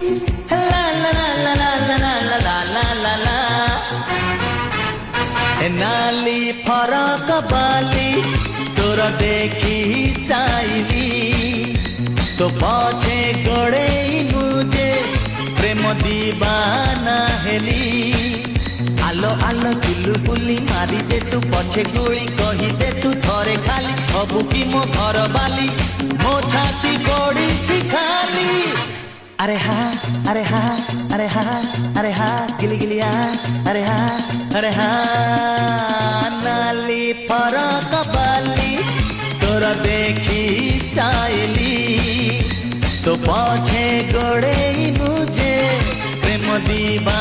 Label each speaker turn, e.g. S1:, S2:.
S1: লা লা লা লা লা লা লা লা লা লা লা। নালি ফরক বালি তোর দেখি স্টাইলি তো পছে গড়েই মুজে প্রেম দিবানা হেলি। আলো আলো চুলু বুলি মারি দে তু পছে গুলি কহি দে তু থরে খালি হবু কি মো ঘর বালি মো ছাতি পড়িছি খালি। আরে হা আরে হা আরে হা আরে হা গিলি গিলিয়া আরে হা আরে হা। নালি ফরক বালি তোর দেখি স্টাইলি তো পছে গড়েই বুঝে প্রেম দিবা